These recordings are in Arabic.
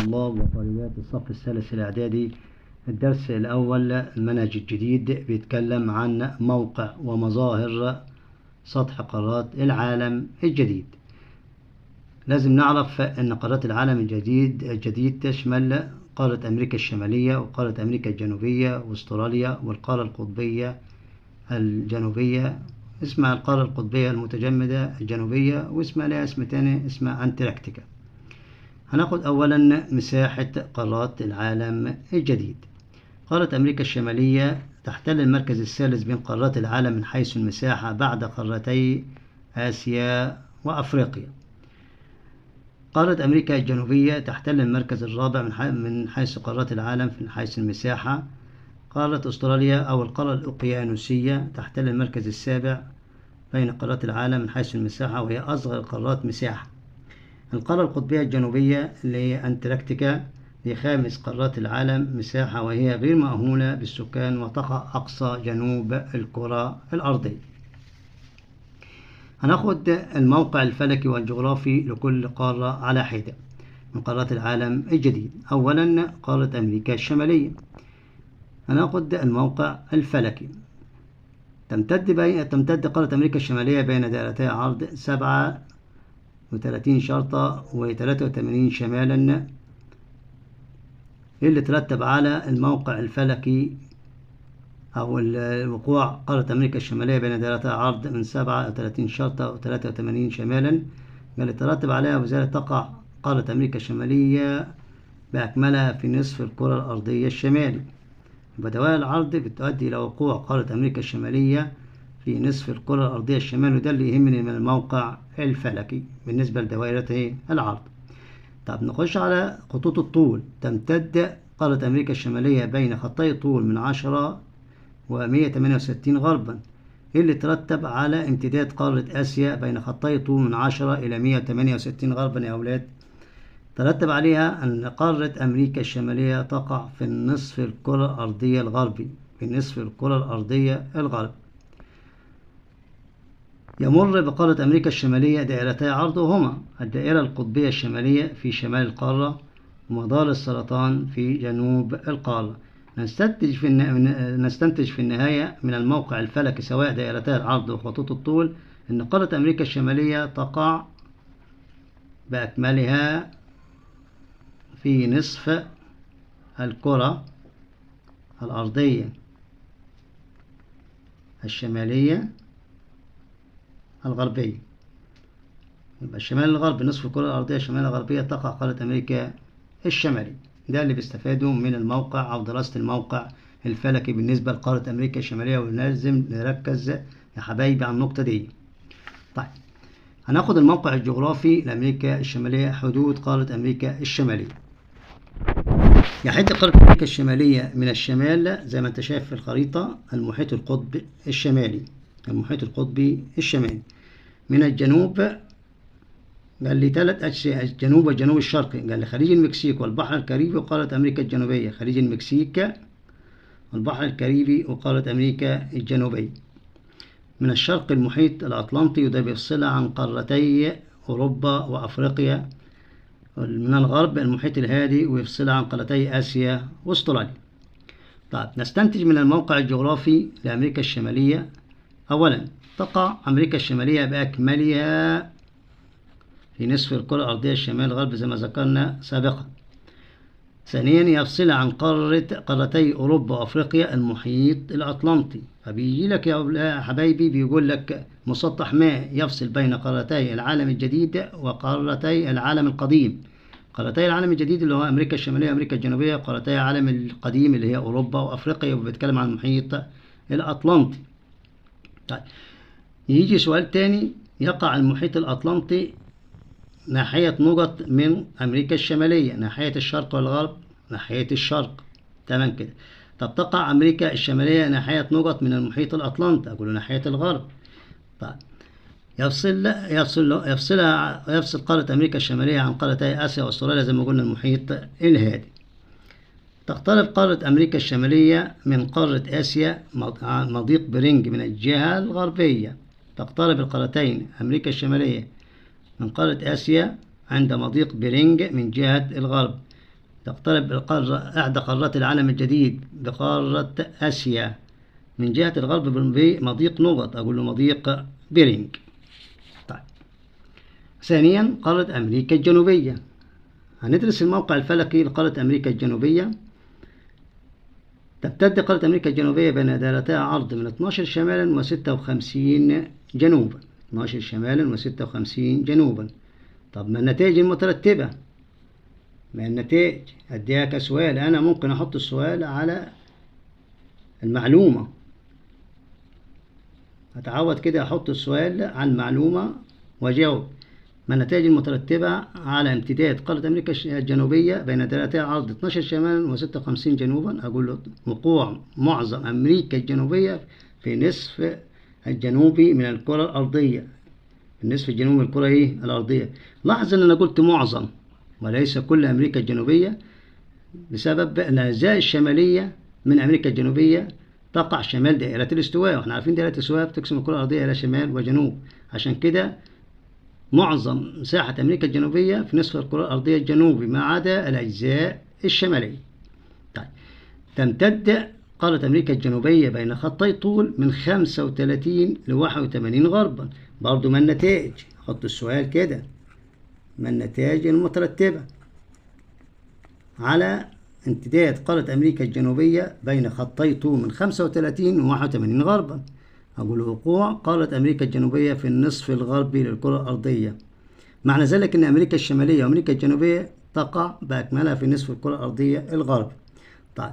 طلاب وطالبات الصف الثالث الإعدادي. الدرس الأول المنهج الجديد بيتكلم عن موقع ومظاهر سطح قارات العالم الجديد. لازم نعرف أن قارات العالم الجديد تشمل قارة أمريكا الشمالية وقارة أمريكا الجنوبية واستراليا والقارة القطبية الجنوبية، اسمها القارة القطبية المتجمدة الجنوبية، واسمها لها اسم تاني اسمها أنتاركتيكا. هناخد أولا مساحة قارات العالم الجديد. قارة أمريكا الشمالية تحتل المركز الثالث بين قارات العالم من حيث المساحة بعد قارتي آسيا وأفريقيا. قارة أمريكا الجنوبية تحتل المركز الرابع من حيث قارات العالم من حيث المساحة. قارة أستراليا أو القارة الأوقيانوسية تحتل المركز السابع بين قارات العالم من حيث المساحة، وهي أصغر القارات مساحة. القارة القطبية الجنوبية اللي هي أنتاركتيكا هي خامس قارات العالم مساحة، وهي غير مأهولة بالسكان وتقع أقصى جنوب الكرة الأرضية. هناخد الموقع الفلكي والجغرافي لكل قارة على حدة من قارات العالم الجديد. أولا قارة أمريكا الشمالية، هناخد الموقع الفلكي. تمتد قارة أمريكا الشمالية بين دائرتي عرض 37 شرطة و83 شمالا، اللي ترتب على الموقع الفلكي أو وقوع قارة أمريكا الشمالية بين دائرتي عرض من 37 شرطة و83 شمالا، اللي ترتب عليها وذلك تقع قارة أمريكا الشمالية بأكملها في نصف الكرة الأرضية الشمالي. بدوائر العرض بتؤدي إلى وقوع قارة أمريكا الشمالية في نصف الكرة الأرضية الشمالي، وده اللي يهمني من الموقع الفلكي بالنسبة لدوائرته العرض. طب نخش على خطوط الطول. تمتد قارة أمريكا الشمالية بين خطي طول من 10 و168 غربا، اللي ترتب على امتداد قارة آسيا بين خطي طول من 10 إلى 168 غربا يا أولاد. ترتب عليها أن قارة أمريكا الشمالية تقع في النصف الكرة الأرضية الغربي، في نصف الكرة الأرضية الغربي. يمر بقارة أمريكا الشمالية دائرتي عرض، هما الدائرة القطبية الشمالية في شمال القارة ومدار السرطان في جنوب القارة. نستنتج في النهاية من الموقع الفلكي سواء دائرتي العرض وخطوط الطول أن قارة أمريكا الشمالية تقع بأكملها في نصف الكرة الأرضية الشمالية الغربية. يبقى الشمال الغربي نصف الكرة الأرضية الشمالية الغربية تقع قارة أمريكا الشمالية. ده اللي بيستفادوا من الموقع أو دراسة الموقع الفلكي بالنسبة لقارة أمريكا الشمالية، ولازم نركز يا حبايبي على النقطة دي. طيب هناخد الموقع الجغرافي لأمريكا الشمالية. حدود قارة أمريكا الشمالية. يحد قارة أمريكا الشمالية من الشمال زي ما انت شايف في الخريطة المحيط القطبي الشمالي، المحيط القطبي الشمالي. من الجنوب قال لي 3 أجزاء، الجنوب والجنوب الشرقي، قال لي خليج المكسيك والبحر الكاريبي وقارة أمريكا الجنوبية. خليج المكسيك والبحر الكاريبي وقارة أمريكا الجنوبية. من الشرق المحيط الأطلنطي، وده بيفصلها عن قارتي أوروبا وأفريقيا. من الغرب المحيط الهادي ويفصلها عن قارتي آسيا واستراليا. طيب نستنتج من الموقع الجغرافي لأمريكا الشمالية. أولا تقع أمريكا الشمالية بأكملها في نصف الكرة الأرضية الشمال الغرب زي ما ذكرنا سابقا. ثانيا يفصل عن قارتي أوروبا وأفريقيا المحيط الأطلنطي. فبيجي لك يا حبايبي بيقول لك مسطح ماء يفصل بين قارتي العالم الجديد وقارتي العالم القديم. قارتي العالم الجديد اللي هو أمريكا الشمالية وأمريكا الجنوبية، قارتي العالم القديم اللي هي أوروبا وأفريقيا، وبيتكلم عن المحيط الأطلنطي. طيب يجي سؤال تاني. يقع المحيط الأطلنطي ناحية نقط من أمريكا الشمالية، ناحية الشرق والغرب، ناحية الشرق. تمام كده. طب تقع أمريكا الشمالية ناحية نقط من المحيط الأطلنطي، أقول ناحية الغرب. طيب يفصل قارة أمريكا الشمالية عن قارتي آسيا وأستراليا زي ما قلنا المحيط الهادي. تقترب قارة أمريكا الشمالية من قارة آسيا مضيق برينج من الجهة الغربية. تقترب القارتين أمريكا الشمالية من قارة آسيا عند مضيق بيرينج من جهة الغرب. تقترب إحدى قارات العالم الجديد بقارة آسيا من جهة الغرب بمضيق نقط، أقول له مضيق بيرينج. طيب. ثانيا قارة أمريكا الجنوبية. هندرس الموقع الفلكي لقارة أمريكا الجنوبية. تمتد قارة أمريكا الجنوبية بين دائرتي عرض من 12 شمالا و56 جنوبا. 12 شمالا و56 جنوبا. طب ما النتائج المترتبة؟ ما النتائج أديها كسؤال. أنا ممكن أحط السؤال على المعلومة، أتعود كده أحط السؤال على المعلومة وأجاوب. ما النتائج المترتبة على امتداد قارة أمريكا الجنوبية بين دائرتي عرض 12 شمالا و56 جنوبا؟ أقول له وقوع معظم أمريكا الجنوبية في نصف الجنوبي من الكرة الأرضية. النصف الجنوبي من الكرة الأرضية. لاحظ أن أنا قلت معظم وليس كل أمريكا الجنوبية، بسبب أن الأجزاء الشمالية من أمريكا الجنوبية تقع شمال دائرة الاستواء، واحنا عارفين دائرة الاستواء بتقسم الكرة الأرضية إلى شمال وجنوب. عشان كده معظم مساحة أمريكا الجنوبية في نصف الكرة الأرضية الجنوبي ما عدا الأجزاء الشمالية. طيب. تمتد قارة أمريكا الجنوبية بين خطي طول من 35 ل 81 غربا. برضو ما النتائج؟ أحط السؤال كده، ما النتائج المترتبة على امتداد قارة أمريكا الجنوبية بين خطي طول من 35 و 81 غربا؟ أقول وقوع قارة أمريكا الجنوبية في النصف الغربي للكرة الأرضية. معنى ذلك أن أمريكا الشمالية وأمريكا الجنوبية تقع بأكملها في نصف الكرة الأرضية الغربي. طيب.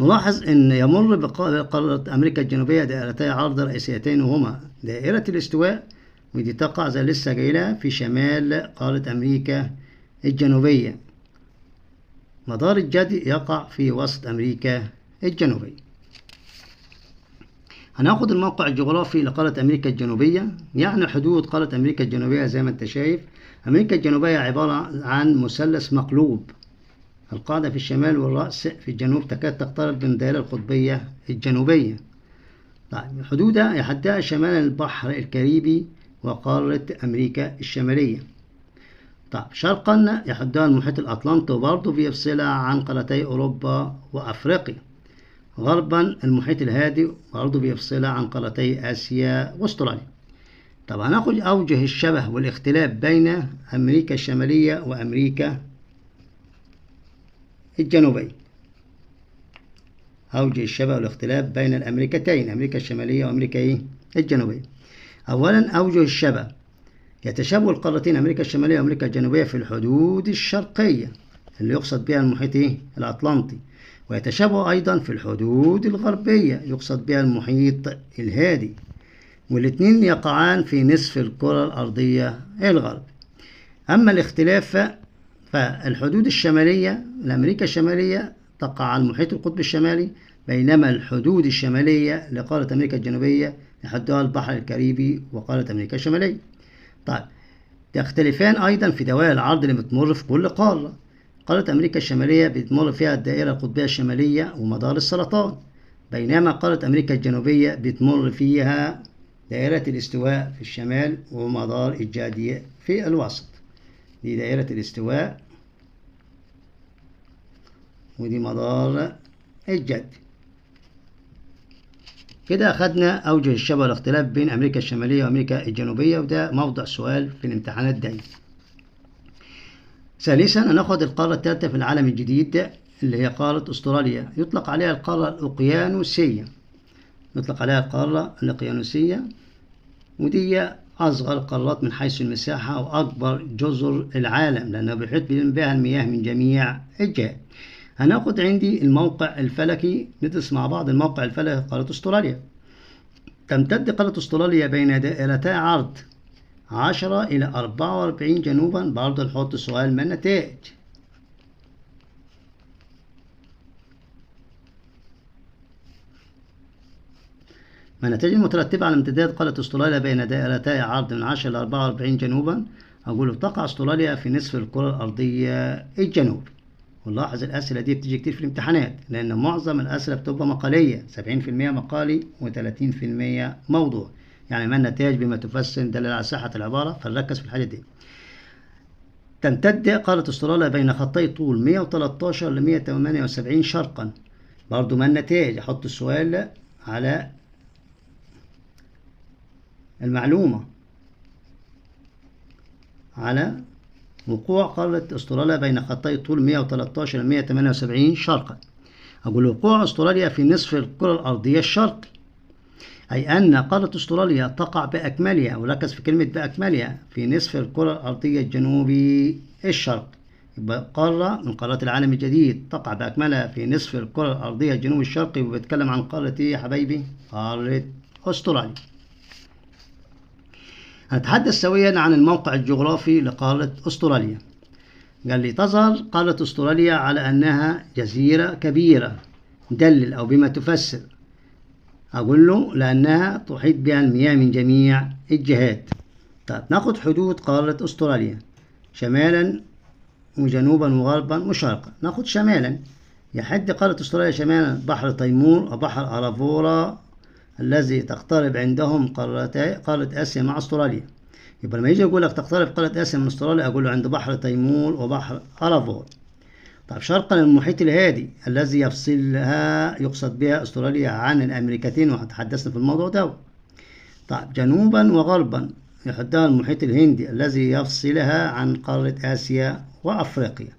نلاحظ أن يمر بقارة أمريكا الجنوبية دائرتي عرض رئيسيتين، وهما دائرة الاستواء، ودي تقع زي لسه جايلها في شمال قارة أمريكا الجنوبية. مدار الجدي يقع في وسط أمريكا الجنوبية. هناخد الموقع الجغرافي لقارة أمريكا الجنوبية. يعني حدود قارة أمريكا الجنوبية زي ما أنت شايف، أمريكا الجنوبية عبارة عن مثلث مقلوب، القاعدة في الشمال والرأس في الجنوب تكاد تقترب من الدائرة القطبية الجنوبية. طيب. حدودها يحدها شمال البحر الكاريبي وقارة أمريكا الشمالية. طيب. شرقا يحدها المحيط الأطلنطي وبرضه بيفصلها عن قارتي أوروبا وأفريقيا. غربا المحيط الهادي برضه بيفصلها عن قارتي آسيا واستراليا. طب هناخد أوجه الشبه والاختلاف بين أمريكا الشمالية وأمريكا الجنوبية. أوجه الشبه والاختلاف بين الأمريكتين، أمريكا الشمالية وأمريكا الجنوبية. أولا أوجه الشبه. يتشابه القارتين أمريكا الشمالية وأمريكا الجنوبية في الحدود الشرقية اللي يقصد بها المحيط الأطلنطي، ويتشابه أيضا في الحدود الغربية يقصد بها المحيط الهادي، والاثنين يقعان في نصف الكرة الأرضية الغربي. أما الاختلاف فالحدود الشمالية لأمريكا الشمالية تقع على المحيط القطبي الشمالي، بينما الحدود الشمالية لقارة أمريكا الجنوبية يحدها البحر الكاريبي وقارة أمريكا الشمالية. طيب. تختلفان أيضا في دوائر العرض اللي بتمر في كل قارة. قارة أمريكا الشمالية بتمر فيها الدائرة القطبية الشمالية ومدار السرطان، بينما قارة أمريكا الجنوبية بتمر فيها دائرة الاستواء في الشمال ومدار الجدي في الوسط. دي دائرة الاستواء ودي مدار الجدي. كده أخدنا أوجه الشبه والاختلاف بين أمريكا الشمالية وأمريكا الجنوبية، وده موضع سؤال في الامتحانات دايما. ثالثا هناخد القارة الثالثة في العالم الجديد اللي هي قارة أستراليا. يطلق عليها القارة الأوقيانوسية. يطلق عليها القارة الأوقيانوسية، ودي أصغر القارات من حيث المساحة وأكبر جزر العالم لأنها بيحيط بها المياه من جميع الجهات. هناخد عندي الموقع الفلكي، ندرس مع بعض الموقع الفلكي لقارة أستراليا. تمتد قارة أستراليا بين دائرتي عرض 10 إلى 44 جنوبا. برضه نحط سؤال ما النتائج؟ ما النتائج المترتبة على امتداد قارة أستراليا بين دائرتي عرض من 10 إلى 44 جنوبا؟ أقول تقع أستراليا في نصف الكرة الأرضية الجنوبي. ونلاحظ الأسئلة دي بتيجي كتير في الامتحانات، لأن معظم الأسئلة بتبقى مقالية، 70% مقالي و30% موضوع. يعني ما النتائج بما تفسر دليل على صحة العبارة، فنركز في الحاجة دي. تمتد قارة أستراليا بين خطي طول 113 ل 178 شرقا. برضو ما النتائج؟ أحط السؤال على المعلومة، على وقوع قارة أستراليا بين خطي طول 113 ل 178 شرقا. أقول وقوع أستراليا في نصف الكرة الأرضية الشرقي، أي أن قارة أستراليا تقع بأكملها، وركز في كلمة بأكملها، في نصف الكرة الأرضية الجنوبي الشرقي. يبقى قارة من قارات العالم الجديد تقع بأكملها في نصف الكرة الأرضية الجنوبي الشرقي. وبتكلم عن قارة إيه يا حبايبي؟ قارة أستراليا. هنتحدث سويا عن الموقع الجغرافي لقارة أستراليا. قال لي تظهر قارة أستراليا على أنها جزيرة كبيرة. دلل أو بما تفسر. أقول له لأنها تحيط بها المياه من جميع الجهات. طيب ناخد حدود قارة أستراليا شمالا وجنوبا وغربا وشرقا. ناخد شمالا، يحد قارة أستراليا شمالا بحر تيمور وبحر أرافورا الذي تقترب عندهم قارة آسيا مع أستراليا. يبقى لما يجي يقول لك تقترب قارة آسيا من أستراليا، أقول له عند بحر تيمور وبحر أرافورا. طيب شرقا المحيط الهادي الذي يفصلها، يقصد بها أستراليا عن الأمريكتين، وتحدثنا في الموضوع ده. طيب جنوبا وغربا يحدها المحيط الهندي الذي يفصلها عن قارة آسيا وأفريقيا.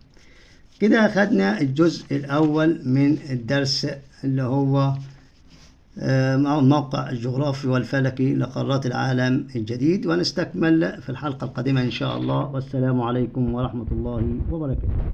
كده أخذنا الجزء الأول من الدرس اللي هو الموقع الجغرافي والفلكي لقارات العالم الجديد، ونستكمل في الحلقة القادمة إن شاء الله. والسلام عليكم ورحمة الله وبركاته.